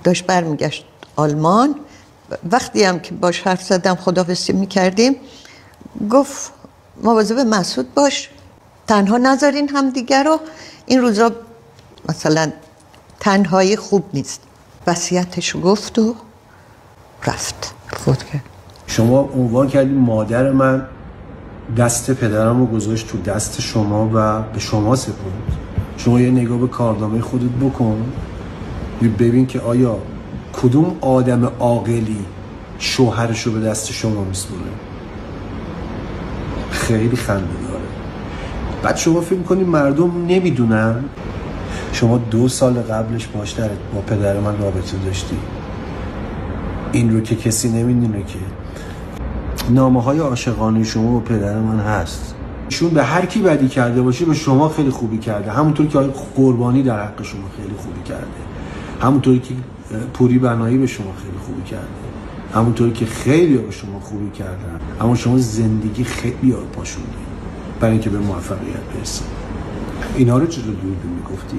داشت برمیگشت آلمان. وقتی هم که باش حرف زدم خداحافظی میکردیم گفت مواظب مسعود باش، تنها نذارین هم دیگر رو، این روزا مثلا تنهایی خوب نیست. وصیتش گفت و رفت فوت کرد. شما عنوان کردید مادر من دست پدرم رو گذاشت تو دست شما و به شما سپرد. شما یه نگاه به کارنامه خودت بکن، ببین که آیا کدوم آدم عاقلی شوهرش رو به دست شما میسپره. خیلی خنده داره. بعد شما فکر میکنید مردم نمیدونن؟ شما 2 سال قبلش باش با پدر من رابطه داشتی. این رو که کسی نمیدونه که نامه های عاشقانه شما با پدر من هست. ایشون به هر کی بدی کرده باشه به شما خیلی خوبی کرده، همونطور که قربانی در حق شما خیلی خوبی کرده، همونطوری که پوری بنایی به شما خیلی خوبی کرده، همونطوری که خیلی به شما خوبی کردن، اما شما زندگی خیلی ها پاشوندید برای اینکه به موفقیت برسید. اینا رو چطور دور میگفتی؟